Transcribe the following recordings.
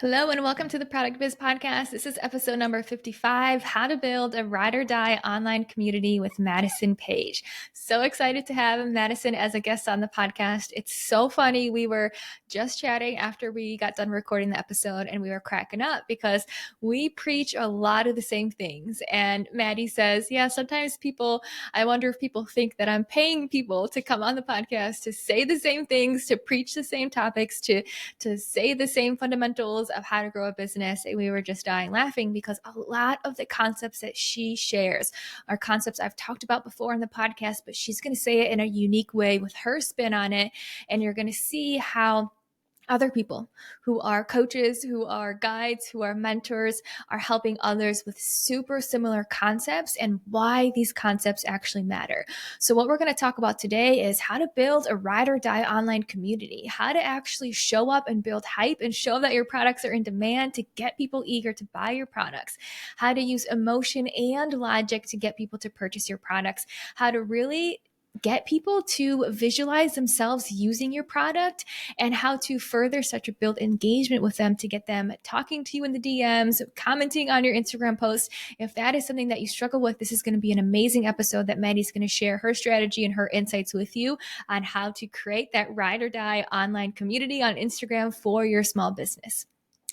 Hello and welcome to the Product Biz Podcast. This is episode number 55, How to Build a Ride or Die Online Community with Madison Paige. So excited to have Madison as a guest on the podcast. It's so funny. We were just chatting after we got done recording the episode and we were cracking up because we preach a lot of the same things. And Maddie says, yeah, sometimes I wonder if people think that I'm paying people to come on the podcast to say the same things, to preach the same topics, to say the same fundamentals of how to grow a business. And we were just dying laughing because a lot of the concepts that she shares are concepts I've talked about before in the podcast, but she's going to say it in a unique way with her spin on it. And you're going to see how other people who are coaches, who are guides, who are mentors, are helping others with super similar concepts and why these concepts actually matter. So what we're going to talk about today is how to build a ride or die online community, how to actually show up and build hype and show that your products are in demand to get people eager to buy your products, how to use emotion and logic to get people to purchase your products, how to really get people to visualize themselves using your product, and how to further such a build engagement with them to get them talking to you in the DMs, commenting on your Instagram posts. If that is something that you struggle with, this is going to be an amazing episode that Maddie's going to share her strategy and her insights with you on how to create that ride or die online community on Instagram for your small business.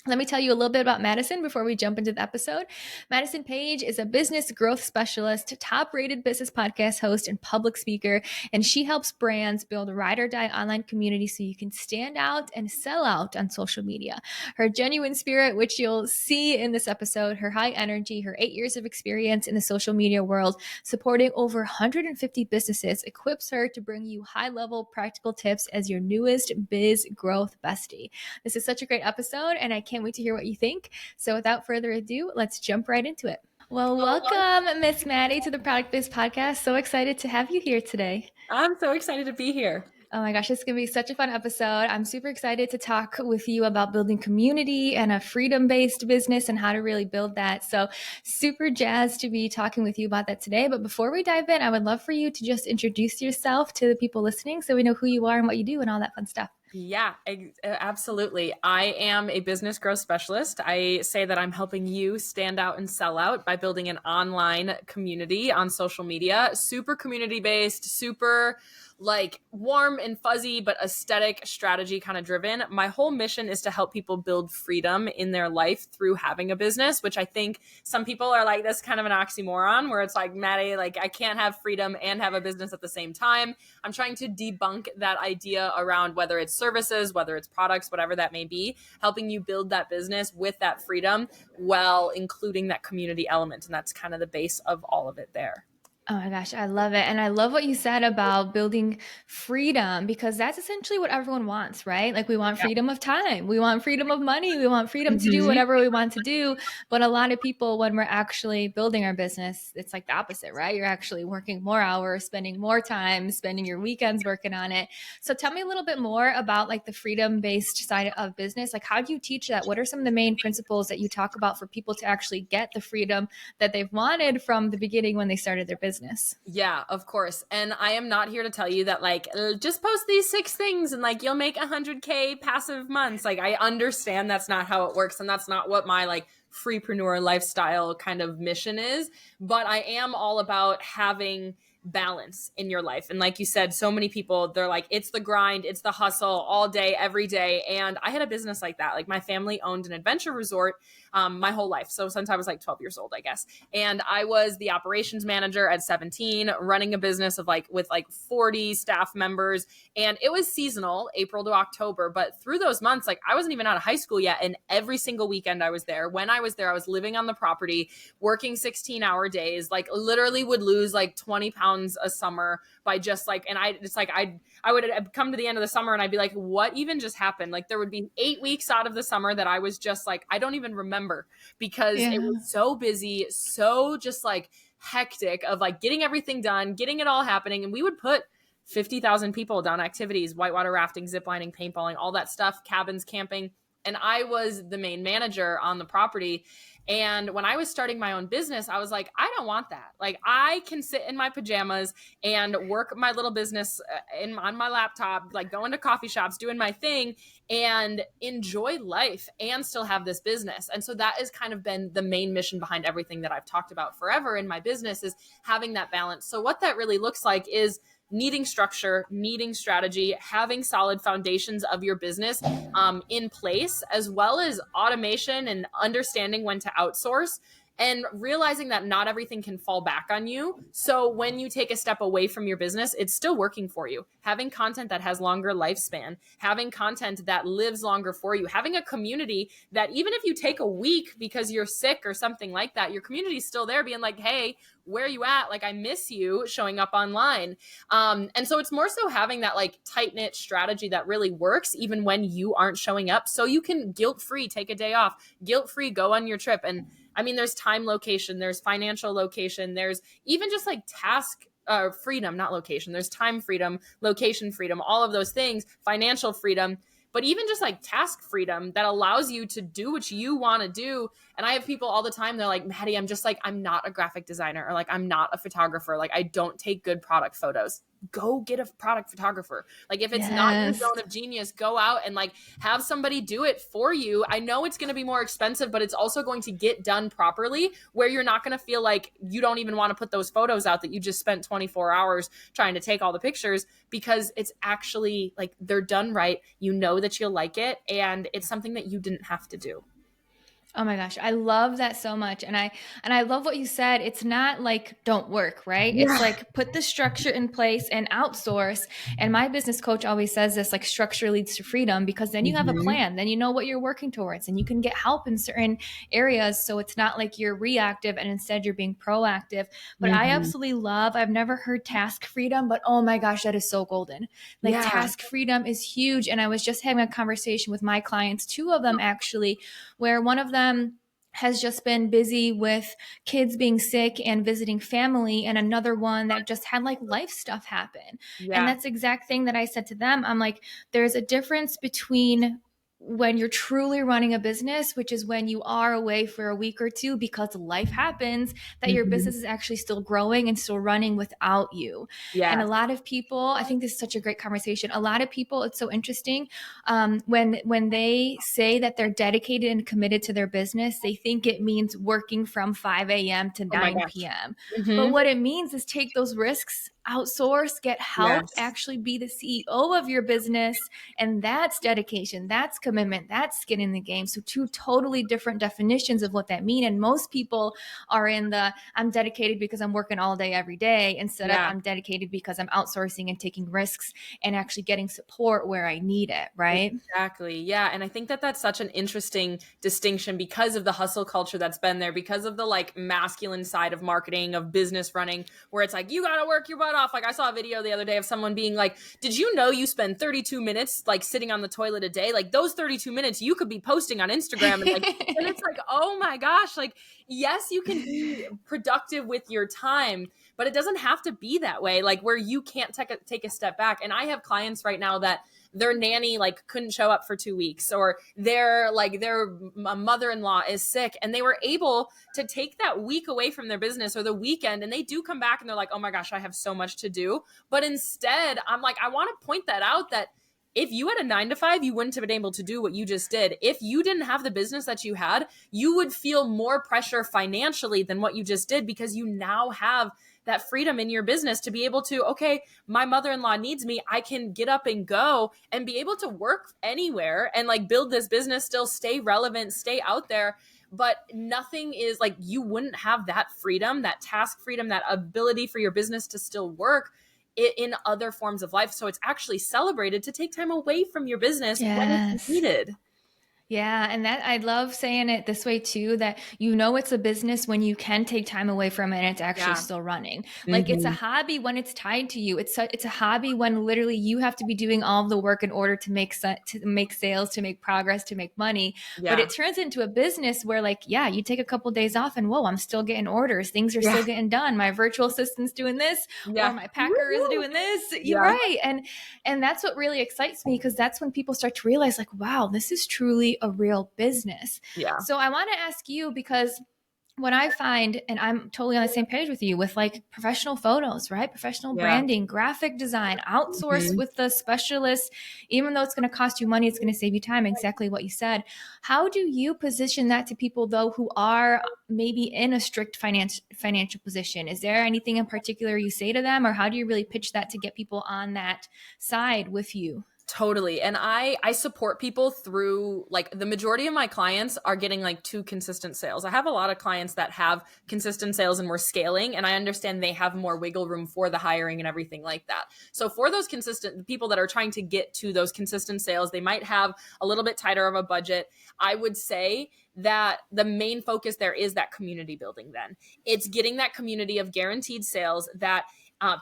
Let me tell you a little bit about Madison before we jump into the episode. Madison Paige is a business growth specialist, top-rated business podcast host, and public speaker, and she helps brands build a ride or die online community so you can stand out and sell out on social media. Her genuine spirit, which you'll see in this episode, her high energy, her 8 years of experience in the social media world, supporting over 150 businesses, equips her to bring you high-level practical tips as your newest biz growth bestie. This is such a great episode, and I can't wait to hear what you think. So without further ado, let's jump right into it. Well, welcome, Miss Maddie, to the Product Biz Podcast. So excited to have you here today. I'm so excited to be here. Oh my gosh, it's going to be such a fun episode. I'm super excited to talk with you about building community and a freedom-based business and how to really build that. So super jazzed to be talking with you about that today. But before we dive in, I would love for you to just introduce yourself to the people listening so we know who you are and what you do and all that fun stuff. Yeah, absolutely. I am a business growth specialist. I say that I'm helping you stand out and sell out by building an online community on social media. Super community based, super like warm and fuzzy, but aesthetic strategy kind of driven. My whole mission is to help people build freedom in their life through having a business, which I think some people are like, that's kind of an oxymoron where it's like, Maddie, like I can't have freedom and have a business at the same time. I'm trying to debunk that idea around whether it's services, whether it's products, whatever that may be, helping you build that business with that freedom while including that community element. And that's kind of the base of all of it there. Oh my gosh, I love it. And I love what you said about building freedom because that's essentially what everyone wants, right? Like we want freedom of time. We want freedom of money. We want freedom to do whatever we want to do. But a lot of people, when we're actually building our business, it's like the opposite, right? You're actually working more hours, spending more time, spending your weekends working on it. So tell me a little bit more about like the freedom-based side of business. Like how do you teach that? What are some of the main principles that you talk about for people to actually get the freedom that they've wanted from the beginning when they started their business? Yeah, of course. And I am not here to tell you that like, just post these 6 things and like you'll make 100K passive months. Like I understand that's not how it works. And that's not what my like freepreneur lifestyle kind of mission is. But I am all about having balance in your life. And like you said, so many people, they're like, it's the grind, it's the hustle all day, every day. And I had a business like that. Like my family owned an adventure resort my whole life. So since I was like 12 years old, I guess. And I was the operations manager at 17, running a business of like with like 40 staff members. And it was seasonal, April to October. But through those months, like I wasn't even out of high school yet. And every single weekend I was there. When I was there, I was living on the property, working 16-hour days, like literally would lose like 20 pounds a summer by just like, and I would come to the end of the summer and I'd be like, what even just happened? Like there would be 8 weeks out of the summer that I was just like, I don't even remember because it was so busy, so just like hectic of like getting everything done, getting it all happening. And we would put 50,000 people down activities, whitewater rafting, ziplining, paintballing, all that stuff, cabins, camping, and I was the main manager on the property. And when I was starting my own business, I was like, I don't want that. Like, I can sit in my pajamas and work my little business on my laptop, like going to coffee shops, doing my thing, and enjoy life and still have this business. And so that has kind of been the main mission behind everything that I've talked about forever in my business, is having that balance. So what that really looks like is needing structure, needing strategy, having solid foundations of your business in place, as well as automation and understanding when to outsource, and realizing that not everything can fall back on you. So when you take a step away from your business, it's still working for you. Having content that has longer lifespan, having content that lives longer for you, having a community that even if you take a week because you're sick or something like that, your community's still there being like, hey, where are you at? Like, I miss you, showing up online. And so it's more so having that like tight knit strategy that really works even when you aren't showing up. So you can guilt-free take a day off, guilt-free go on your trip. And I mean, there's time location, there's financial location, there's even just like task freedom, not location. There's time freedom, location freedom, all of those things, financial freedom, but even just like task freedom that allows you to do what you want to do. And I have people all the time, they're like, Maddie, I'm not a graphic designer, or like, I'm not a photographer. Like, I don't take good product photos. Go get a product photographer. Like, if it's not your zone of genius, go out and like have somebody do it for you. I know it's going to be more expensive, but it's also going to get done properly, where you're not going to feel like you don't even want to put those photos out that you just spent 24 hours trying to take all the pictures, because it's actually like they're done right. You know that you'll like it, and it's something that you didn't have to do. Oh my gosh, I love that so much. And I love what you said. It's not like don't work, right? It's like put the structure in place and outsource. And my business coach always says this, like structure leads to freedom, because then you have a plan, then you know what you're working towards, and you can get help in certain areas. So it's not like you're reactive and instead you're being proactive. But I absolutely love, I've never heard task freedom, but oh my gosh, that is so golden. Like task freedom is huge. And I was just having a conversation with my clients, two of them actually, where one of them has just been busy with kids being sick and visiting family, and another one that just had like life stuff happen. And that's the exact thing that I said to them. I'm like, there's a difference between when you're truly running a business, which is when you are away for a week or two because life happens, that your business is actually still growing and still running without you. And a lot of people, I think this is such a great conversation. A lot of people, it's so interesting. When they say that they're dedicated and committed to their business, they think it means working from 5 a.m. to 9 p.m. But what it means is take those risks, outsource, get help, actually be the CEO of your business. And that's dedication, that's commitment, that's skin in the game. So two totally different definitions of what that means. And most people are in the I'm dedicated because I'm working all day every day, instead of I'm dedicated because I'm outsourcing and taking risks and actually getting support where I need it, right? Exactly. Yeah. And I think that that's such an interesting distinction because of the hustle culture that's been there, because of the like masculine side of marketing, of business running, where it's like, you got to work your butt off. Like, I saw a video the other day of someone being like, did you know you spend 32 minutes like sitting on the toilet a day? Like, those 32 minutes you could be posting on Instagram. And like, and it's like, oh my gosh, like, yes, you can be productive with your time, but it doesn't have to be that way. Like, where you can't take a step back. And I have clients right now that their nanny like couldn't show up for 2 weeks, or their mother-in-law is sick, and they were able to take that week away from their business or the weekend, and they do come back and they're like, oh my gosh, I have so much to do. But instead, I'm like, I want to point that out, that if you had a 9 to 5, you wouldn't have been able to do what you just did. If you didn't have the business that you had, you would feel more pressure financially than what you just did, because you now have that freedom in your business to be able to, okay, my mother-in-law needs me. I can get up and go and be able to work anywhere and like build this business, still stay relevant, stay out there. But nothing is like, you wouldn't have that freedom, that task freedom, that ability for your business to still work in other forms of life. So it's actually celebrated to take time away from your business when it's needed. Yeah. And that I love saying it this way too, that you know it's a business when you can take time away from it and it's actually still running. Like it's a hobby when it's tied to you. It's a hobby when literally you have to be doing all of the work in order to make sales, to make progress, to make money. But it turns into a business where like, you take a couple of days off and whoa, I'm still getting orders. Things are still getting done. My virtual assistant's doing this, or my packer is doing this. You're right. And that's what really excites me, because that's when people start to realize like, wow, this is truly actually a real business. Yeah. So I want to ask you, because what I find, and I'm totally on the same page with you, with like professional photos, right? Professional Yeah. branding, graphic design, outsource Mhm. with the specialist, even though it's going to cost you money, it's going to save you time. Exactly what you said. How do you position that to people though, who are maybe in a strict financial position? Is there anything in particular you say to them, or how do you really pitch that to get people on that side with you? Totally. And I support people through, like, the majority of my clients are getting like 2 consistent sales. I have a lot of clients that have consistent sales and we're scaling, and I understand they have more wiggle room for the hiring and everything like that. So for those consistent people that are trying to get to those consistent sales, they might have a little bit tighter of a budget. I would say that the main focus there is that community building. Then it's getting that community of guaranteed sales, that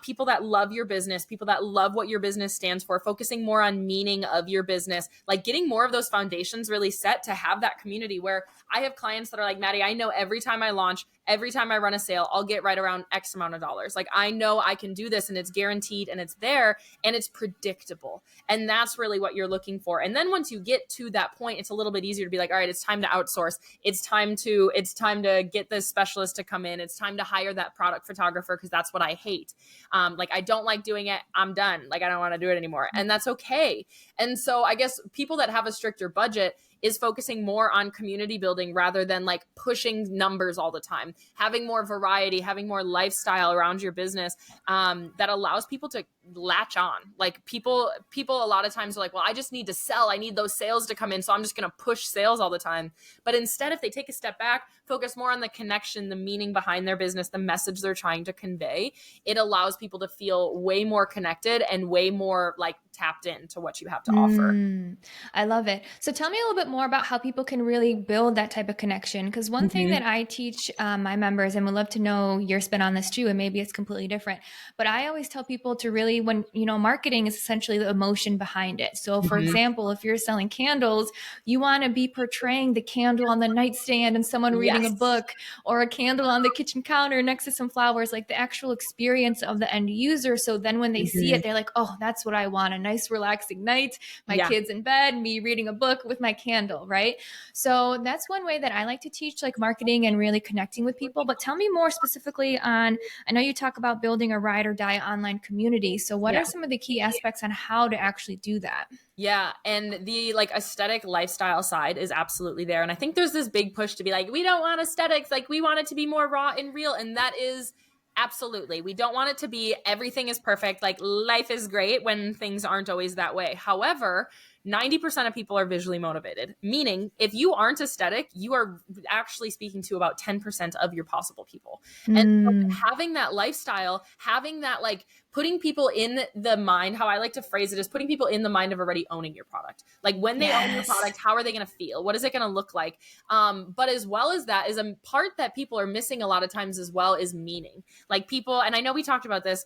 people that love your business, people that love what your business stands for, focusing more on meaning of your business, like getting more of those foundations really set to have that community. Where I have clients that are like, Maddie, I know every time I launch, every time I run a sale, I'll get right around X amount of dollars. Like, I know I can do this and it's guaranteed and it's there and it's predictable. And that's really what you're looking for. And then once you get to that point, it's a little bit easier to be like, all right, it's time to outsource. It's time to get this specialist to come in. It's time to hire that product photographer, because that's what I hate. Like, I don't like doing it. I'm done. Like, I don't want to do it anymore. And that's okay. And so I guess people that have a stricter budget is focusing more on community building rather than like pushing numbers all the time, having more variety, having more lifestyle around your business, that allows people to latch on. Like, people a lot of times are like, well, I just need to sell. I need those sales to come in. So I'm just going to push sales all the time. But instead, if they take a step back, focus more on the connection, the meaning behind their business, the message they're trying to convey, it allows people to feel way more connected and way more like tapped into what you have to offer. I love it. So tell me a little bit more about how people can really build that type of connection. Because one thing Mhm. that I teach my members, and would love to know your spin on this too, and maybe it's completely different, but I always tell people to really, when, marketing is essentially the emotion behind it. So for Mhm. example, if you're selling candles, you want to be portraying the candle on the nightstand and someone reading a Yes. book, or a candle on the kitchen counter next to some flowers, like the actual experience of the end user. So then when they see Mhm. it, they're like, oh, that's what I want. A nice relaxing night, my Yeah. kids in bed, me reading a book with my candle, right? So that's one way that I like to teach like marketing and really connecting with people. But tell me more specifically on, I know you talk about building a ride or die online community. So what Yeah. are some of the key aspects on how to actually do that? Yeah, and the like aesthetic lifestyle side is absolutely there. And I think there's this big push to be like, we don't want aesthetics, like we want it to be more raw and real. And that is absolutely. We don't want it to be everything is perfect. Like, life is great when things aren't always that way. However, 90% of people are visually motivated, meaning if you aren't aesthetic, you are actually speaking to about 10% of your possible people. And so Mm, having that lifestyle, having that, like, putting people in the mind, how I like to phrase it is putting people in the mind of already owning your product. Like, when they own your yes. product, how are they going to feel? What is it going to look like? But as well as that is a part that people are missing a lot of times as well, is meaning. Like, people, and I know we talked about this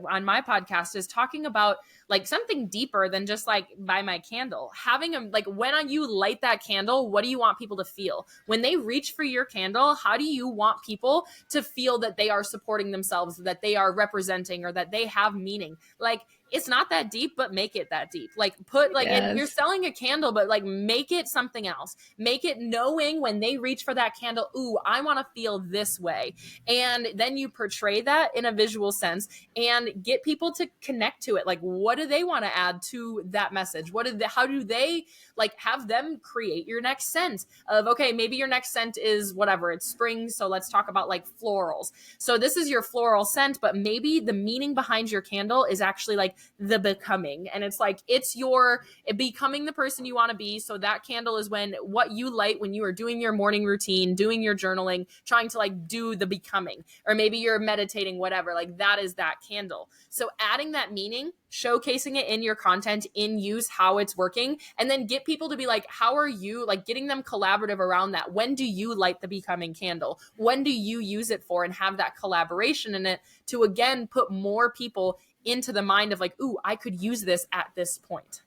on my podcast, is talking about like something deeper than just like buy my candle. Having a, like, when you light that candle, what do you want people to feel? When they reach for your candle, how do you want people to feel that they are supporting themselves, that they are representing, or that they have meaning? Like, it's not that deep, but make it that deep. Like, put like, and you're Yes. selling a candle, but like, make it something else. Make it knowing when they reach for that candle, ooh, I want to feel this way. And then you portray that in a visual sense and get people to connect to it. Like, what do they want to add to that message? How do they, like, have them create your next scent of, okay, maybe your next scent is whatever, it's spring. So let's talk about like florals. So this is your floral scent, but maybe the meaning behind your candle is actually like the becoming. And it's like, it's your becoming the person you want to be. So that candle is when what you light when you are doing your morning routine, doing your journaling, trying to like do the becoming, or maybe you're meditating, whatever, like that is that candle. So adding that meaning, showcasing it in your content, in use, how it's working, and then get people to be like, how are you, like, getting them collaborative around that? When do you light the becoming candle? When do you use it for? And have that collaboration in it to, again, put more people into the mind of like, ooh, I could use this at this point.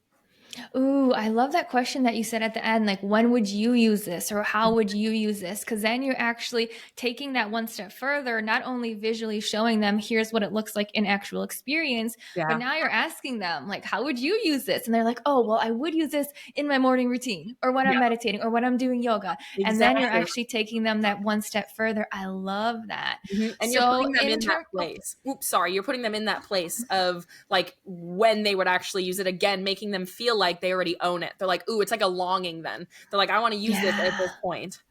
Ooh, I love that question that you said at the end, like, when would you use this or how would you use this? Because then you're actually taking that one step further, not only visually showing them, here's what it looks like in actual experience, but Yeah. now you're asking them, like, how would you use this? And they're like, oh, well, I would use this in my morning routine or when I'm Yeah, meditating or when I'm doing yoga. And then you're exactly. actually taking them that one step further. I love that. Mhm, and you're So, putting them in in that terms, oh, place. Oops, sorry. You're putting them in that place of like when they would actually use it again, making them feel like they already own it. They're like, ooh, it's like a longing then. They're like, I want to use this at yeah. this point.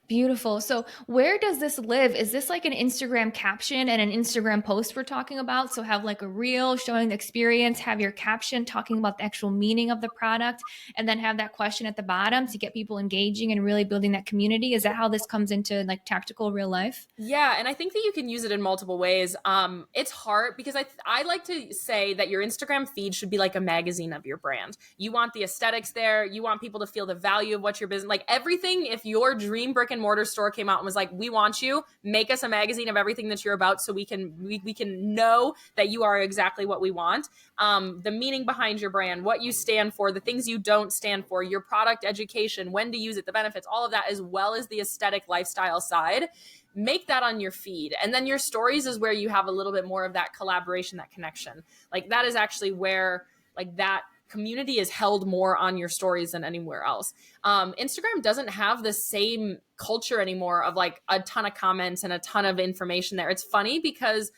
Beautiful. So, where does this live? Is this like an Instagram caption and an Instagram post we're talking about? So, have like a reel showing the experience, have your caption talking about the actual meaning of the product, and then have that question at the bottom to get people engaging and really building that community. Is that how this comes into like tactical real life? Yeah, and I think that you can use it in multiple ways. It's hard because I like to say that your Instagram feed should be like a magazine of your brand. You want the aesthetics there. You want people to feel the value of what your business, like everything. If your dream brick and mortar store came out and was like, "We want you, make us a magazine of everything that you're about, so we can know that you are exactly what we want." The meaning behind your brand, what you stand for, the things you don't stand for, your product education, when to use it, the benefits, all of that, as well as the aesthetic lifestyle side, make that on your feed. And then your stories is where you have a little bit more of that collaboration, that connection. Like that is actually where like that community is held more on your stories than anywhere else. Instagram doesn't have the same culture anymore of like a ton of comments and a ton of information there. It's funny because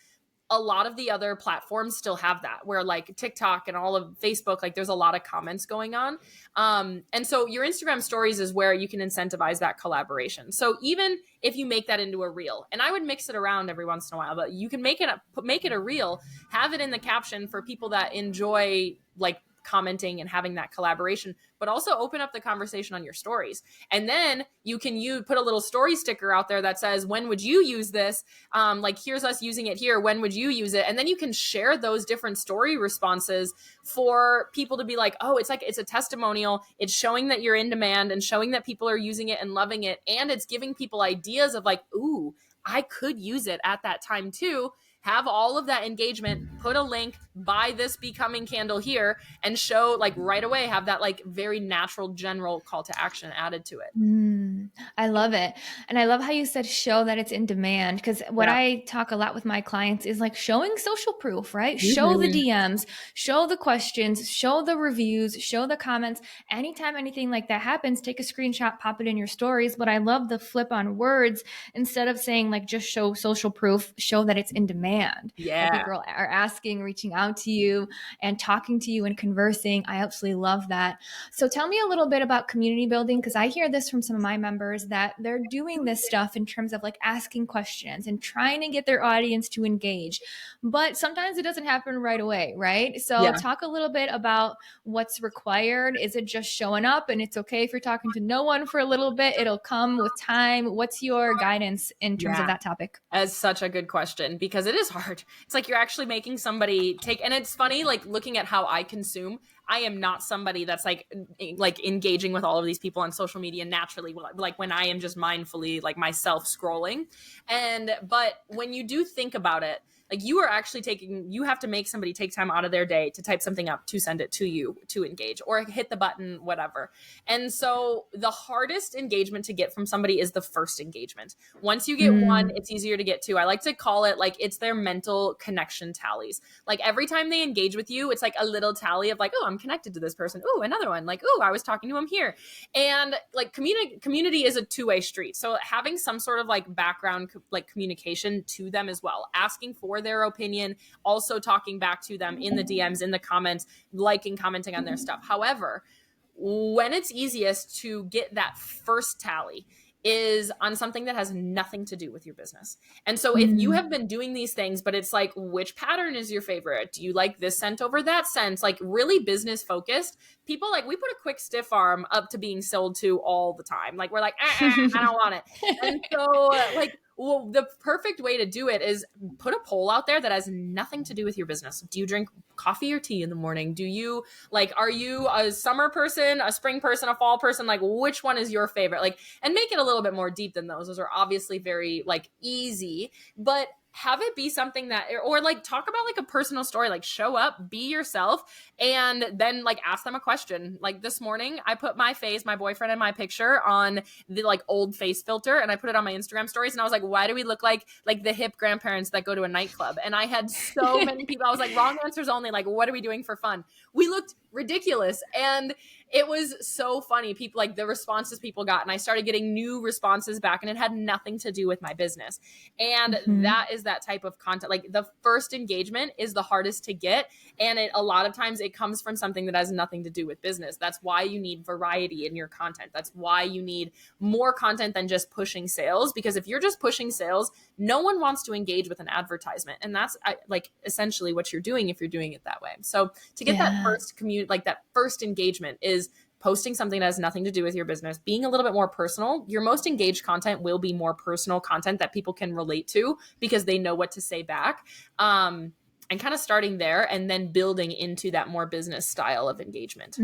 a lot of the other platforms still have that, where like TikTok and all of Facebook, like there's a lot of comments going on. And so your Instagram stories is where you can incentivize that collaboration. So even if you make that into a reel, and I would mix it around every once in a while, but you can make it a reel, have it in the caption for people that enjoy like commenting and having that collaboration, but also open up the conversation on your stories. And then you put a little story sticker out there that says, when would you use this? Like, here's us using it here. When would you use it? And then you can share those different story responses for people to be like, oh, it's a testimonial. It's showing that you're in demand and showing that people are using it and loving it. And it's giving people ideas of like, ooh, I could use it at that time too. Have all of that engagement, put a link, buy this becoming candle here, and show like right away, have that like very natural general call to action added to it. I love it. And I love how you said show that it's in demand because what Yeah. I talk a lot with my clients is like showing social proof, right? Show the Mhm. DMs, show the questions, show the reviews, show the comments. Anytime anything like that happens, take a screenshot, pop it in your stories. But I love the flip on words. Instead of saying like just show social proof, show that it's in demand, that Yeah. people are asking, reaching out to you and talking to you and conversing. I absolutely love that. So tell me a little bit about community building because I hear this from some of my members that they're doing this stuff in terms of like asking questions and trying to get their audience to engage. But sometimes it doesn't happen right away, right? So Yeah. talk a little bit about what's required. Is it just showing up and it's okay if you're talking to no one for a little bit? It'll come with time. What's your guidance in terms of Yeah. that topic? As such a good question because it is hard. It's like you're actually making somebody take, and it's funny, like looking at how I consume. I am not somebody that's like engaging with all of these people on social media naturally, like when I am just mindfully like myself scrolling. But when you do think about it, like you have to make somebody take time out of their day to type something up, to send it to you, to engage or hit the button, whatever. And so the hardest engagement to get from somebody is the first engagement. Once you get one, it's easier to get two. I like to call it like it's their mental connection tallies. Like every time they engage with you, it's like a little tally of like, oh, I'm connected to this person. Oh, another one. Like, oh, I was talking to him here. And like community is a two-way street. So having some sort of like background like communication to them as well, asking for their opinion, also talking back to them in the DMs, in the comments, liking, commenting on their stuff. However, when it's easiest to get that first tally is on something that has nothing to do with your business. And so if you have been doing these things, but it's like, which pattern is your favorite? Do you like this scent over that scent? Like really business focused. People like, we put a quick stiff arm up to being sold to all the time. Like we're like, I don't want it. And so like, well, the perfect way to do it is put a poll out there that has nothing to do with your business. Do you drink coffee or tea in the morning? Do you like, are you a summer person, a spring person, a fall person? Like which one is your favorite? Like, and make it a little bit more deep than those. Those are obviously very like easy, but have it be something that, or like talk about like a personal story, like show up, be yourself, and then like ask them a question. Like this morning, I put my face, my boyfriend and my picture on the like old face filter, and I put it on my Instagram stories, and I was like, why do we look like the hip grandparents that go to a nightclub? And I had so many people, I was like, wrong answers only, like what are we doing for fun? We looked ridiculous, and it was so funny. People, like the responses people got, and I started getting new responses back, and it had nothing to do with my business. And that is that type of content. Like the first engagement is the hardest to get, and a lot of times it comes from something that has nothing to do with business. That's why you need variety in your content. That's why you need more content than just pushing sales, because if you're just pushing sales, no one wants to engage with an advertisement, and that's like essentially what you're doing if you're doing it that way. So to get that first like that first engagement is posting something that has nothing to do with your business, being a little bit more personal. Your most engaged content will be more personal content that people can relate to because they know what to say back. And kind of starting there and then building into that more business style of engagement.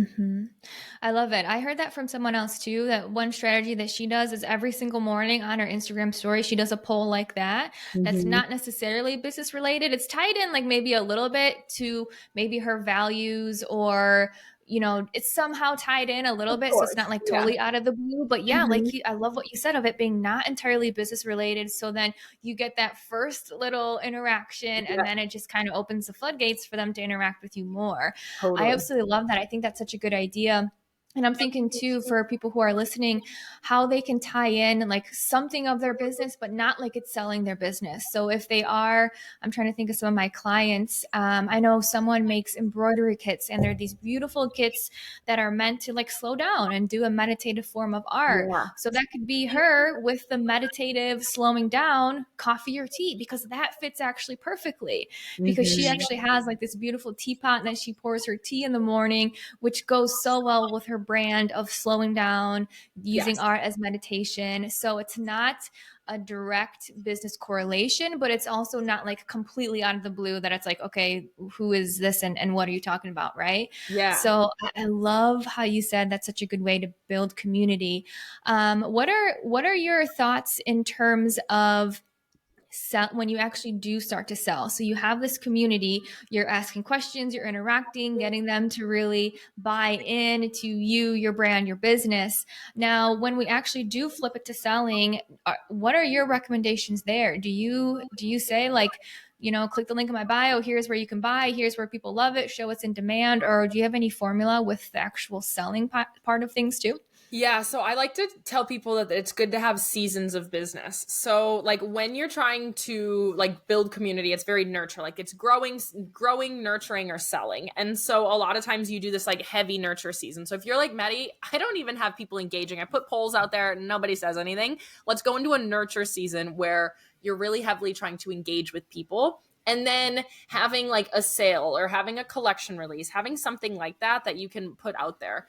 I love it. I heard that from someone else too, that one strategy that she does is every single morning on her Instagram story, she does a poll like that. That's not necessarily business related. It's tied in like maybe a little bit to maybe her values, or it's somehow tied in a little bit. So it's not like totally out of the blue, but yeah, I love what you said of it being not entirely business related. So then you get that first little interaction, and then it just kind of opens the floodgates for them to interact with you more. Totally. I absolutely love that. I think that's such a good idea. And I'm thinking too, for people who are listening, how they can tie in like something of their business, but not like it's selling their business. So if they are, I'm trying to think of some of my clients. I know someone makes embroidery kits, and they're these beautiful kits that are meant to like slow down and do a meditative form of art. So that could be her with the meditative slowing down coffee or tea, because that fits actually perfectly, because she actually has like this beautiful teapot that she pours her tea in the morning, which goes so well with her brand of slowing down, using art as meditation. So it's not a direct business correlation, but it's also not like completely out of the blue that it's like, okay, who is this and what are you talking about, right? Yeah. So I love how you said that's such a good way to build community. What are your thoughts in terms of when you actually do start to sell? So you have this community, you're asking questions, you're interacting, getting them to really buy in to you, your brand, your business. Now, when we actually do flip it to selling, what are your recommendations there? Do you say like, click the link in my bio, here's where you can buy, here's where people love it, show what's in demand, or do you have any formula with the actual selling part of things too? Yeah, so I like to tell people that it's good to have seasons of business. So like when you're trying to like build community, it's very nurture, like it's growing, nurturing, or selling. And so a lot of times you do this like heavy nurture season. So if you're like, Maddie, I don't even have people engaging. I put polls out there and nobody says anything. Let's go into a nurture season where you're really heavily trying to engage with people. And then having like a sale or having a collection release, having something like that you can put out there.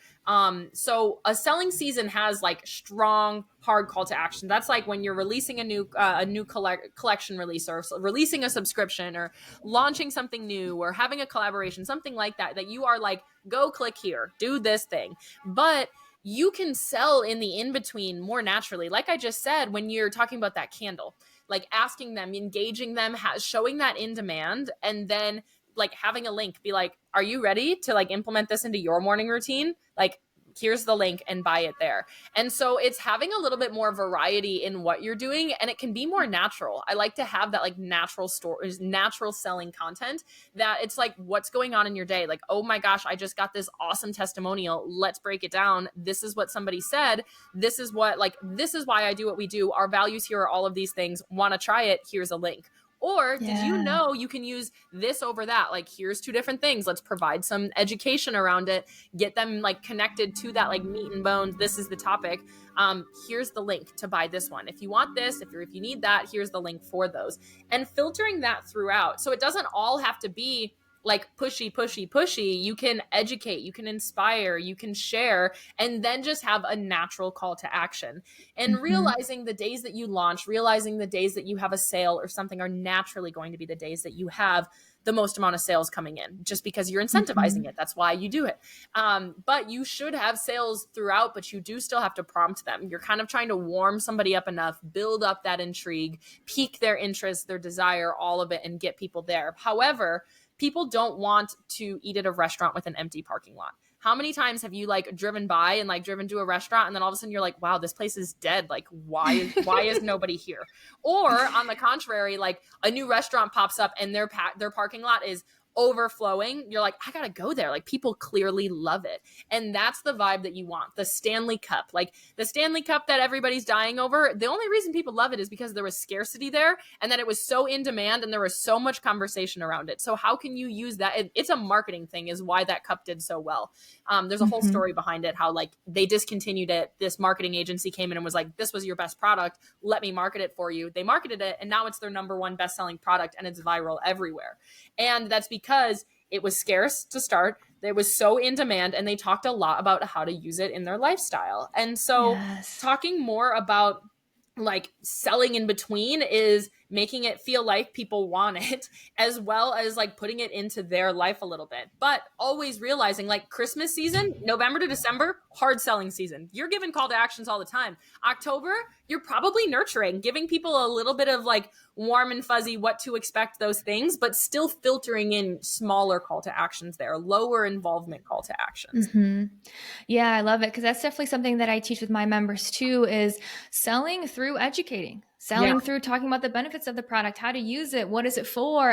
So a selling season has like strong, hard call to action. That's like when you're releasing a new collection release, or releasing a subscription, or launching something new, or having a collaboration, something like that you are like, go click here, do this thing. But you can sell in the in-between more naturally. Like I just said, when you're talking about that candle, like asking them, engaging them, showing that in demand, and then like having a link, be like, are you ready to like implement this into your morning routine? Like, here's the link and buy it there. And so it's having a little bit more variety in what you're doing, and it can be more natural. I like to have that like natural selling content, that it's like, what's going on in your day? Like, oh my gosh, I just got this awesome testimonial. Let's break it down. This is what somebody said. This is why I do what we do. Our values here are all of these things. Want to try it? Here's a link. Or did you know you can use this over that? Like, here's two different things. Let's provide some education around it. Get them like connected to that like meat and bones. This is the topic. Here's the link to buy this one. If you want this, if you need that, here's the link for those. And filtering that throughout. So it doesn't all have to be like pushy. You can educate, you can inspire, you can share, and then just have a natural call to action. And realizing the days that you launch, realizing the days that you have a sale or something are naturally going to be the days that you have the most amount of sales coming in, just because you're incentivizing it. That's why you do it. But you should have sales throughout, but you do still have to prompt them. You're kind of trying to warm somebody up enough, build up that intrigue, pique their interest, their desire, all of it, and get people there. However, people don't want to eat at a restaurant with an empty parking lot. How many times have you like driven by and like driven to a restaurant and then all of a sudden you're like, wow, this place is dead. Like, why is nobody here? Or on the contrary, like a new restaurant pops up and their parking lot is overflowing. You're like, I gotta go there. Like, people clearly love it. And that's the vibe that you want. The Stanley Cup, like the Stanley Cup that everybody's dying over. The only reason people love it is because there was scarcity there and that it was so in demand and there was so much conversation around it. So how can you use that? It's a marketing thing is why that cup did so well. There's a whole story behind it, how like they discontinued it. This marketing agency came in and was like, this was your best product. Let me market it for you. They marketed it and now it's their number one best-selling product and it's viral everywhere. And that's because it was scarce to start. It was so in demand and they talked a lot about how to use it in their lifestyle. And so talking more about like selling in between is making it feel like people want it, as well as like putting it into their life a little bit, but always realizing like Christmas season, November to December, hard selling season. You're giving call to actions all the time. October, you're probably nurturing, giving people a little bit of like warm and fuzzy what to expect, those things, but still filtering in smaller call to actions there, lower involvement call to actions. Yeah, I love it because that's definitely something that I teach with my members too, is selling through educating. Selling through talking about the benefits of the product, how to use it, what is it for,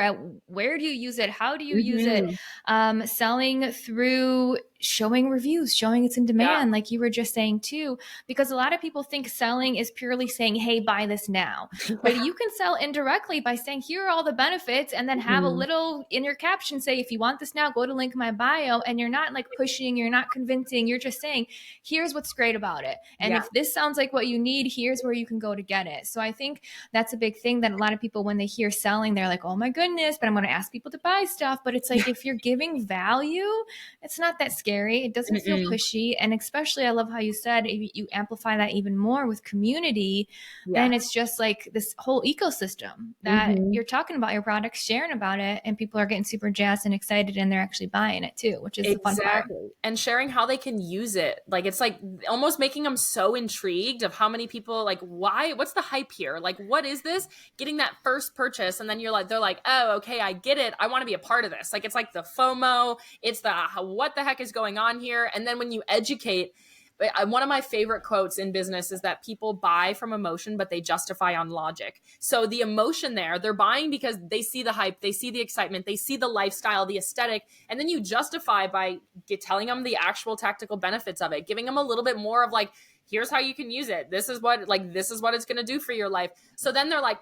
where do you use it, how do you use it, selling through showing reviews, showing it's in demand, like you were just saying too, because a lot of people think selling is purely saying, hey, buy this now. But you can sell indirectly by saying, here are all the benefits, and then have a little in your caption say, if you want this now, go to link in my bio. And you're not like pushing, you're not convincing, you're just saying, here's what's great about it. And if this sounds like what you need, here's where you can go to get it. So I think that's a big thing that a lot of people, when they hear selling, they're like, oh my goodness, but I'm going to ask people to buy stuff. But it's like, if you're giving value, it's not that scary. It doesn't feel pushy. And especially, I love how you said, if you amplify that even more with community, then it's just like this whole ecosystem that you're talking about your products, sharing about it, and people are getting super jazzed and excited, and they're actually buying it too, which is the fun part. And sharing how they can use it. Like, it's like almost making them so intrigued of how many people, like, what's the hype here? Like, what is this? Getting that first purchase. And then they're like, oh, okay, I get it. I want to be a part of this. Like, it's like the FOMO. It's the, what the heck is going on here? And then when you educate, one of my favorite quotes in business is that people buy from emotion, but they justify on logic. So the emotion there, they're buying because they see the hype, they see the excitement, they see the lifestyle, the aesthetic, and then you justify by telling them the actual tactical benefits of it, giving them a little bit more of like, here's how you can use it. This is what it's going to do for your life. So then they're like,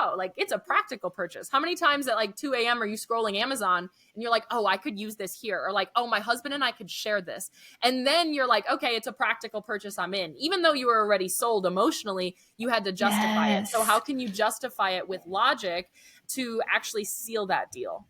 oh, like it's a practical purchase. How many times at like 2 a.m. are you scrolling Amazon and you're like, oh, I could use this here. Or like, oh, my husband and I could share this. And then you're like, okay, it's a practical purchase, I'm in. Even though you were already sold emotionally, you had to justify it. So how can you justify it with logic to actually seal that deal?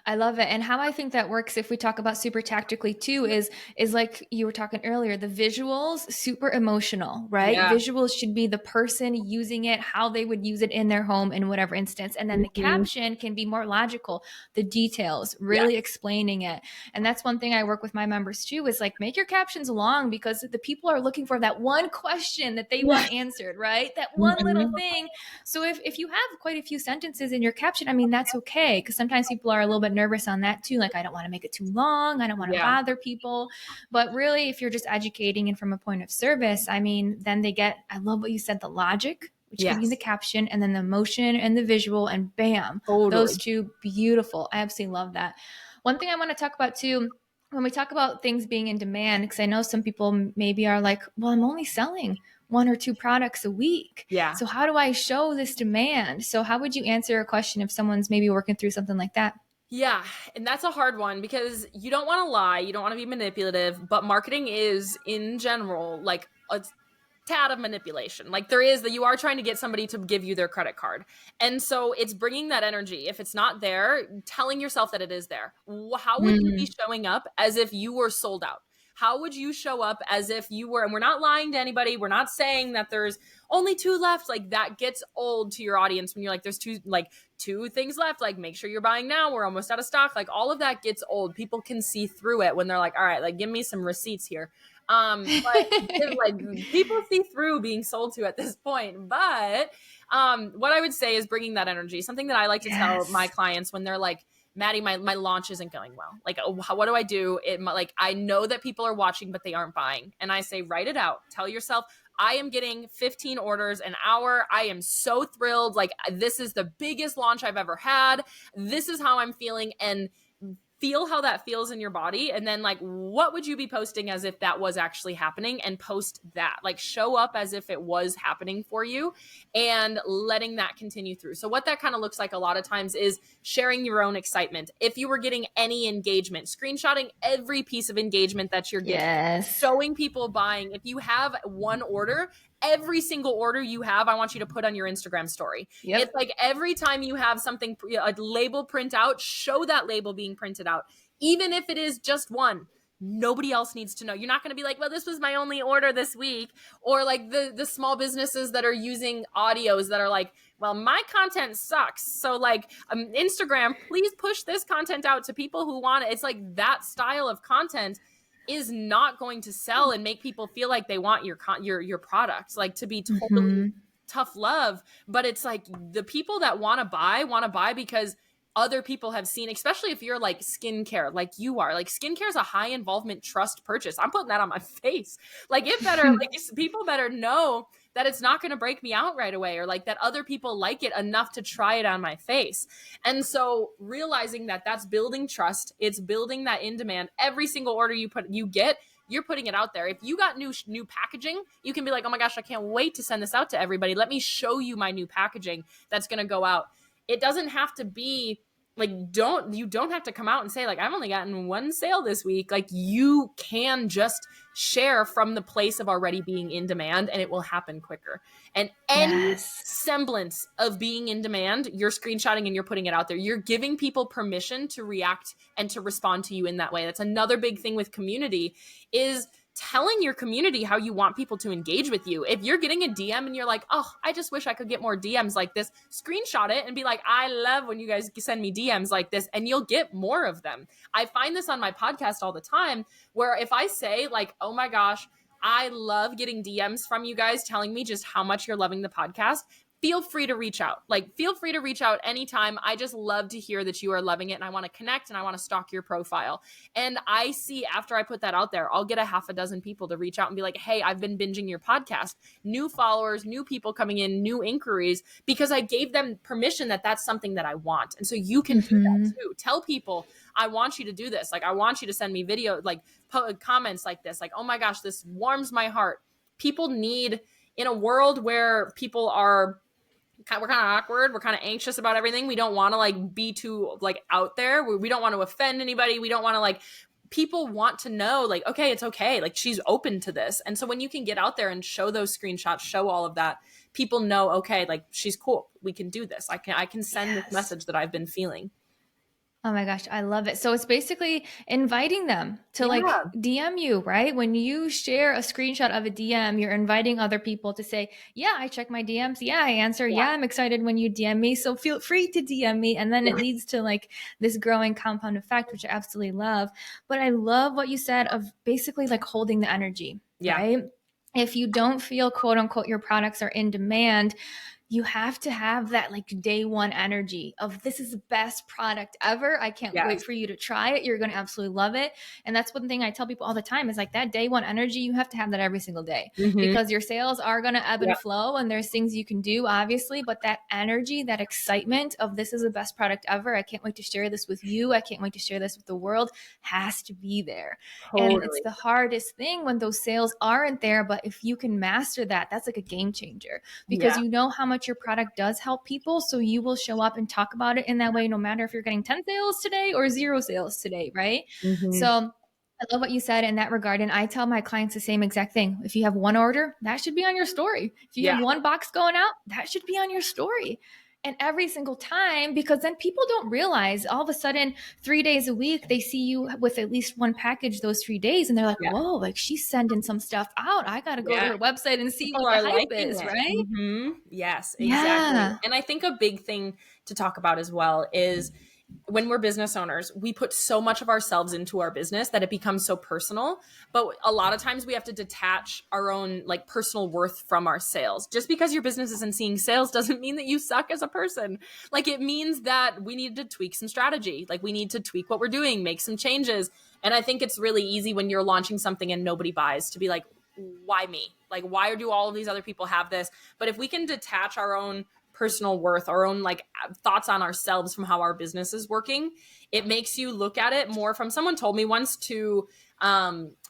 I love it. And how I think that works, if we talk about super tactically too, is like you were talking earlier, the visuals, super emotional, right? Visuals should be the person using it, how they would use it in their home in whatever instance. And then the caption can be more logical, the details, really explaining it. And that's one thing I work with my members too, is like, make your captions long, because the people are looking for that one question that they want answered, right? That one little thing. So if you have quite a few sentences in your caption, I mean, that's okay. Because sometimes people are a little bit nervous on that too. Like, I don't want to make it too long. I don't want to bother people. But really, if you're just educating and from a point of service, I mean, then they get, I love what you said, the logic, which can be the caption, and then the emotion and the visual, and bam, those two, beautiful. I absolutely love that. One thing I want to talk about too, when we talk about things being in demand, because I know some people maybe are like, well, I'm only selling 1 or 2 products a week. So how do I show this demand? So how would you answer a question if someone's maybe working through something like that? Yeah. And that's a hard one, because you don't want to lie. You don't want to be manipulative, but marketing is in general like a tad of manipulation. Like, you are trying to get somebody to give you their credit card. And so it's bringing that energy. If it's not there, telling yourself that it is there. How would you be showing up as if you were sold out? How would you show up as if you were, and we're not lying to anybody, we're not saying that there's only 2 left. Like that gets old to your audience when you're like, there's two things left. Like make sure you're buying now. We're almost out of stock. Like all of that gets old. People can see through it when they're like, all right, like give me some receipts here. But like people see through being sold to at this point. But what I would say is bringing that energy. Something that I like to tell my clients when they're like, Maddie, my launch isn't going well. Like, what do I do? Like, I know that people are watching, but they aren't buying. And I say, write it out. Tell yourself, I am getting 15 orders an hour. I am so thrilled. Like, this is the biggest launch I've ever had. This is how I'm feeling. And feel how that feels in your body. And then like, what would you be posting as if that was actually happening, and post that, like show up as if it was happening for you and letting that continue through. So what that kind of looks like a lot of times is sharing your own excitement. If you were getting any engagement, screenshotting every piece of engagement that you're getting, showing people buying. If you have one order, every single order you have, I want you to put on your Instagram story. It's like every time you have something, a label print out, show that label being printed out. Even if it is just one, nobody else needs to know. You're not going to be like, well, this was my only order this week. Or like the small businesses that are using audios that are like, well, my content sucks. So like Instagram, please push this content out to people who want it. It's like that style of content is not going to sell and make people feel like they want your product, like to be totally tough love. But it's like the people that want to buy because other people have seen, especially if you're like skincare, like you are. Like skincare is a high involvement trust purchase. I'm putting that on my face. Like it better, like people better know that it's not going to break me out right away, or like that other people like it enough to try it on my face. And so realizing that that's building trust, it's building that in demand. Every single order you get, you're putting it out there. If you got new packaging, you can be like, oh my gosh, I can't wait to send this out to everybody. Let me show you my new packaging that's going to go out. It doesn't have to be like, you don't have to come out and say like, I've only gotten one sale this week. Like you can just share from the place of already being in demand, and it will happen quicker. And any semblance of being in demand, you're screenshotting and you're putting it out there. You're giving people permission to react and to respond to you in that way. That's another big thing with community, is telling your community how you want people to engage with you. If you're getting a DM and you're like, oh, I just wish I could get more DMs like this, screenshot it and be like, I love when you guys send me DMs like this, and you'll get more of them. I find this on my podcast all the time, where if I say like, oh my gosh, I love getting DMs from you guys telling me just how much you're loving the podcast, feel free to reach out. Like, feel free to reach out anytime. I just love to hear that you are loving it, and I want to connect and I want to stalk your profile. And I see after I put that out there, I'll get a half a dozen people to reach out and be like, hey, I've been binging your podcast. New followers, new people coming in, new inquiries, because I gave them permission that that's something that I want. And so you can do that too. Tell people, I want you to do this. Like, I want you to send me video, like comments like this. Like, oh my gosh, this warms my heart. People need, in a world where people are, we're kind of awkward, we're kind of anxious about everything, we don't want to like be too like out there, we don't want to offend anybody, we don't want to like, people want to know like, okay, it's okay, like she's open to this. And so when you can get out there and show those screenshots, show all of that, people know, okay, like she's cool, we can do this, I can send this message that I've been feeling. Oh my gosh, I love it. So it's basically inviting them to like DM you, right? When you share a screenshot of a DM, you're inviting other people to say, yeah, I check my DMs. Yeah, I answer. Yeah, I'm excited when you DM me. So feel free to DM me. And then it leads to like this growing compound effect, which I absolutely love. But I love what you said of basically like holding the energy, right? If you don't feel quote unquote your products are in demand, you have to have that like day one energy of this is the best product ever. I can't wait for you to try it. You're going to absolutely love it. And that's one thing I tell people all the time is like that day one energy, you have to have that every single day because your sales are going to ebb and flow, and there's things you can do obviously, but that energy, that excitement of this is the best product ever. I can't wait to share this with you. I can't wait to share this with the world has to be there. And it's the hardest thing when those sales aren't there. But if you can master that, that's like a game changer because you know how much your product does help people. So you will show up and talk about it in that way, no matter if you're getting 10 sales today or 0 sales today, right? So I love what you said in that regard. And I tell my clients the same exact thing. If you have one order, that should be on your story. If you have one box going out, that should be on your story. And every single time, because then people don't realize all of a sudden 3 days a week, they see you with at least one package those 3 days. And they're like, Yeah. whoa, like she's sending some stuff out. I got to go to Yeah. her website and see People what the are hype liking is, it. right? Yes, exactly. Yeah. And I think a big thing to talk about as well is when we're business owners, we put so much of ourselves into our business that it becomes so personal. But a lot of times we have to detach our own like personal worth from our sales. Just because your business isn't seeing sales doesn't mean that you suck as a person. Like it means that we need to tweak some strategy. Like we need to tweak what we're doing, make some changes. And I think it's really easy when you're launching something and nobody buys to be like, why me? Like, why do all of these other people have this? But if we can detach our own personal worth, our own like thoughts on ourselves from how our business is working, it makes you look at it more from, someone told me once to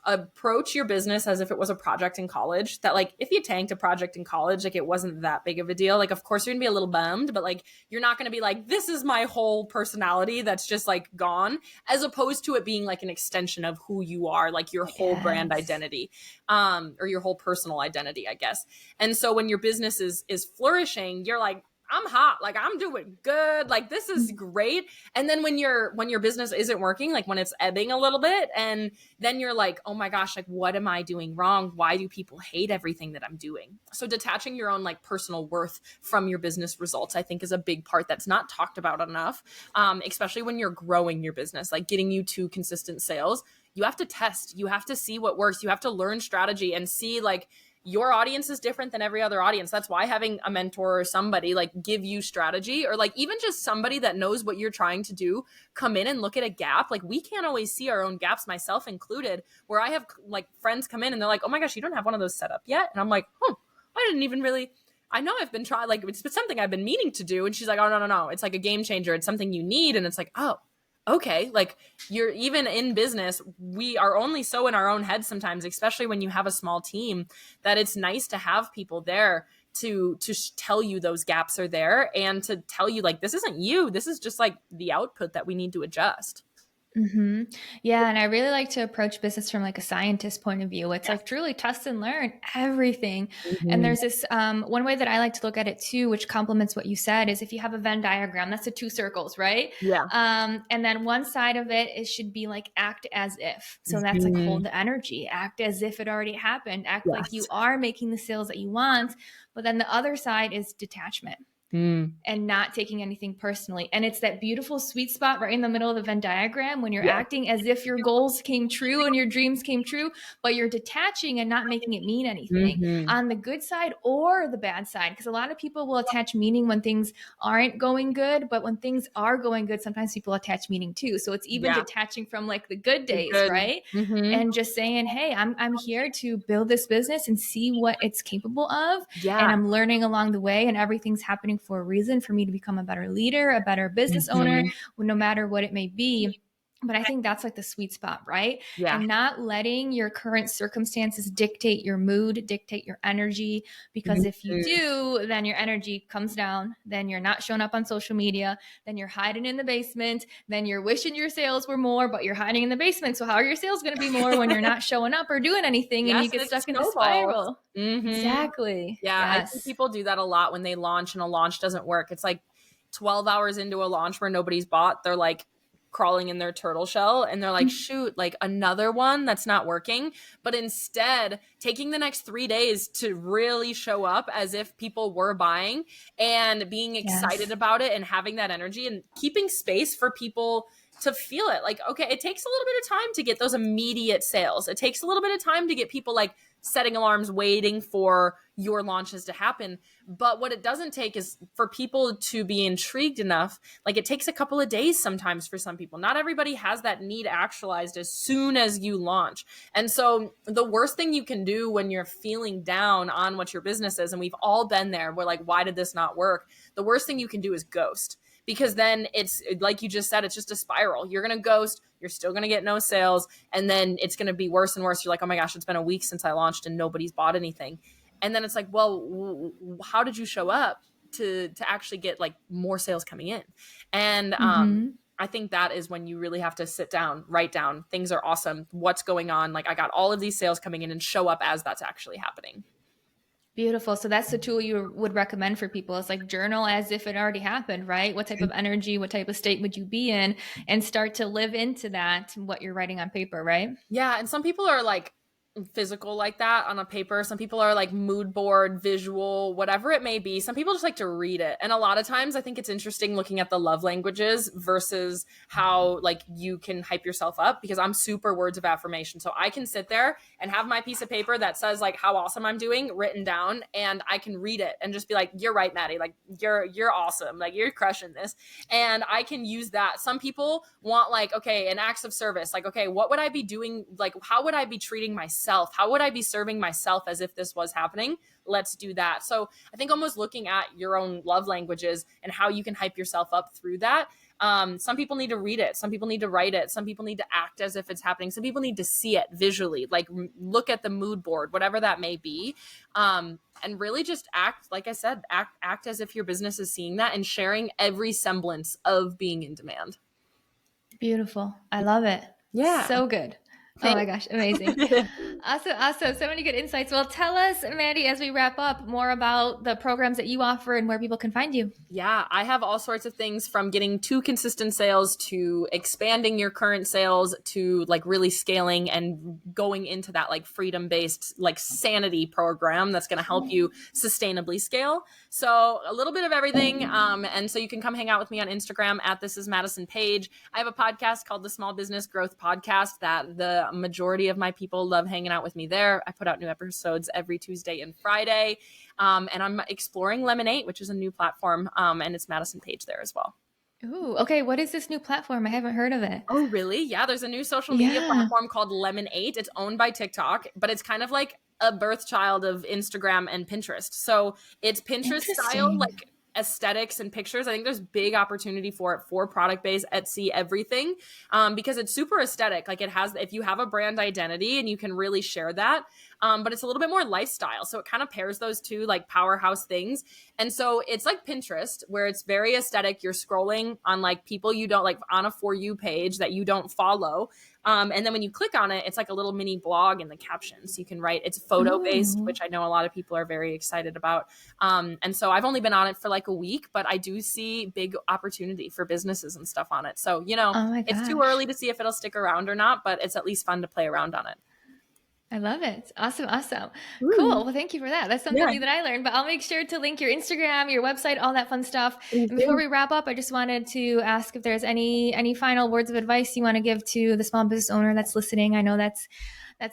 approach your business as if it was a project in college, that like if you tanked a project in college, like it wasn't that big of a deal. Like of course you're gonna be a little bummed, but like you're not gonna be like, this is my whole personality that's just like gone, as opposed to it being like an extension of who you are, like your whole brand identity, or your whole personal identity, I guess. And so when your business is flourishing, you're like, I'm hot, like I'm doing good, like this is great. And then when your business isn't working, like when it's ebbing a little bit, and then you're like, oh my gosh, like what am I doing wrong? Why do people hate everything that I'm doing? So detaching your own like personal worth from your business results, I think, is a big part that's not talked about enough, especially when you're growing your business, like getting you to consistent sales. You have to test, you have to see what works, you have to learn strategy and see like your audience is different than every other audience. That's why having a mentor or somebody like give you strategy, or like even just somebody that knows what you're trying to do, come in and look at a gap. Like we can't always see our own gaps, myself included, where I have like friends come in and they're like, oh my gosh, you don't have one of those set up yet. And I'm like, I didn't even really, I know I've been trying, like it's something I've been meaning to do. And she's like, oh, no. It's like a game changer. It's something you need. And it's like, oh, okay, like you're even in business, we are only so in our own head sometimes, especially when you have a small team, that it's nice to have people there to tell you those gaps are there, and to tell you like, this isn't you, this is just like the output that we need to adjust. Yeah, and I really like to approach business from like a scientist point of view. It's Yeah. like truly test and learn everything. And Mhm. there's this one way that I like to look at it too, which complements what you said, is if you have a Venn diagram, that's the two circles, right? Yeah. And then one side of it, it should be like act as if. So that's like hold Mhm. the energy, act as if it already happened, act like you Yes. are making the sales that you want. But then the other side is detachment Mm. and not taking anything personally. And it's that beautiful sweet spot right in the middle of the Venn diagram when you're Yeah. acting as if your goals came true and your dreams came true, but you're detaching and not making it mean anything Mhm. on the good side or the bad side. Because a lot of people will attach meaning when things aren't going good, but when things are going good, sometimes people attach meaning too. So it's even Yeah. detaching from like the good days, Good. right? Mhm. And just saying, hey, I'm here to build this business and see what it's capable of. And Yeah. I'm learning along the way, and everything's happening for a reason for me to become a better leader, a better business owner, Mhm. no matter what it may be. But I think that's like the sweet spot, right? Yeah. And not letting your current circumstances dictate your mood, dictate your energy. Because if you Mhm. do, then your energy comes down. Then you're not showing up on social media. Then you're hiding in the basement. Then you're wishing your sales were more, but you're hiding in the basement. So how are your sales going to be more when you're not showing up or doing anything and you Yes, get and it stuck in the snowballs. spiral? Mhm. Exactly. Yeah, I think Yes. people do that a lot when they launch and a launch doesn't work. It's like 12 hours into a launch where nobody's bought, they're like crawling in their turtle shell and they're like, shoot, like another one that's not working. But instead, taking the next 3 days to really show up as if people were buying and being excited Yes. about it and having that energy and keeping space for people to feel it. Like, okay, it takes a little bit of time to get those immediate sales. It takes a little bit of time to get people like setting alarms, waiting for your launches to happen. But what it doesn't take is for people to be intrigued enough. Like it takes a couple of days sometimes for some people. Not everybody has that need actualized as soon as you launch. And so the worst thing you can do when you're feeling down on what your business is, and we've all been there, we're like, why did this not work? The worst thing you can do is ghost. Because then it's like you just said, it's just a spiral. You're going to ghost, you're still going to get no sales, and then it's going to be worse and worse. You're like, oh my gosh, it's been a week since I launched and nobody's bought anything. And then it's like, well, how did you show up to actually get like more sales coming in? And I think that is when you really have to sit down, write down, things are awesome, what's going on, like I got all of these sales coming in, and show up as that's actually happening. Beautiful. So that's the tool you would recommend for people. It's like journal as if it already happened, right? What type of energy, what type of state would you be in, and start to live into that, what you're writing on paper, right? Yeah, and some people are like physical like that on a paper. Some people are like mood board, visual, whatever it may be. Some people just like to read it. And a lot of times I think it's interesting looking at the love languages versus how like you can hype yourself up, because I'm super words of affirmation. So I can sit there and have my piece of paper that says like how awesome I'm doing written down, and I can read it and just be like, you're right, Maddie. Like you're awesome. Like you're crushing this. And I can use that. Some people want like, okay, an acts of service. Like, okay, what would I be doing? Like, how would I be treating myself? How would I be serving myself as if this was happening? Let's do that. So I think almost looking at your own love languages and how you can hype yourself up through that. Some people need to read it. Some people need to write it. Some people need to act as if it's happening. Some people need to see it visually, like look at the mood board, whatever that may be. And really just act, like I said, act as if your business is seeing that and sharing every semblance of being in demand. Beautiful. I love it. Yeah. So good. Oh my gosh, amazing. Awesome. So many good insights. Well, tell us, Maddie, as we wrap up, more about the programs that you offer and where people can find you. Yeah, I have all sorts of things, from getting to consistent sales to expanding your current sales to like really scaling and going into that like freedom-based like sanity program that's going to help you sustainably scale. So a little bit of everything. And so you can come hang out with me on Instagram at This Is Madison Paige. I have a podcast called the Small Business Growth Podcast that the majority of my people love hanging out with me there. I put out new episodes every Tuesday and Friday. And I'm exploring Lemonade, which is a new platform, and it's Madison Paige there as well. Ooh, okay. What is this new platform? I haven't heard of it. Oh, really? Yeah, there's a new social media platform called Lemonade. It's owned by TikTok, but it's kind of like a birth child of Instagram and Pinterest. So it's Pinterest style, like aesthetics and pictures. I think there's big opportunity for it for product-based Etsy, everything, because it's super aesthetic. Like it has, if you have a brand identity and you can really share that, but it's a little bit more lifestyle. So it kind of pairs those two like powerhouse things. And so it's like Pinterest, where it's very aesthetic. You're scrolling on like people you don't like on a For You page that you don't follow. And then when you click on it, it's like a little mini blog in the captions. You can write, it's photo based, which I know a lot of people are very excited about. And so I've only been on it for like a week, but I do see big opportunity for businesses and stuff on it. So, you know, it's too early to see if it'll stick around or not, but it's at least fun to play around on it. I love it. Awesome. Ooh. Cool. Well, thank you for that. That's something new that I learned, but I'll make sure to link your Instagram, your website, all that fun stuff. And before we wrap up, I just wanted to ask if there's any final words of advice you want to give to the small business owner that's listening. I know that's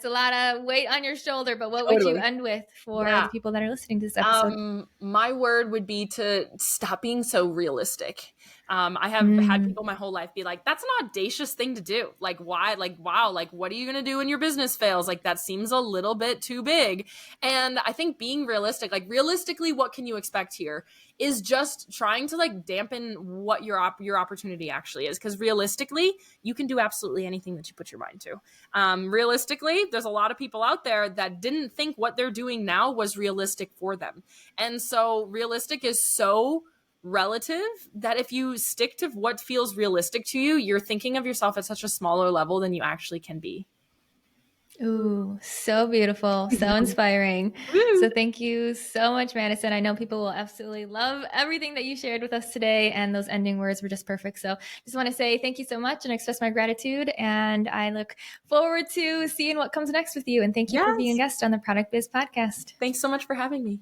a lot of weight on your shoulder, but what would you end with for the people that are listening to this episode? My word would be to stop being so realistic. I have had people my whole life be like, that's an audacious thing to do. Like, why? Like, wow, like, what are you going to do when your business fails? Like, that seems a little bit too big. And I think being realistic, like realistically, what can you expect here is just trying to like dampen what your opportunity actually is. Because realistically, you can do absolutely anything that you put your mind to. Realistically, there's a lot of people out there that didn't think what they're doing now was realistic for them. And so realistic is so relative that if you stick to what feels realistic to you, you're thinking of yourself at such a smaller level than you actually can be. Ooh, so beautiful, so inspiring. So thank you so much, Madison. I know people will absolutely love everything that you shared with us today, and those ending words were just perfect. So just want to say thank you so much and express my gratitude, and I look forward to seeing what comes next with you. And thank you for being a guest on the Product Biz Podcast. Thanks so much for having me.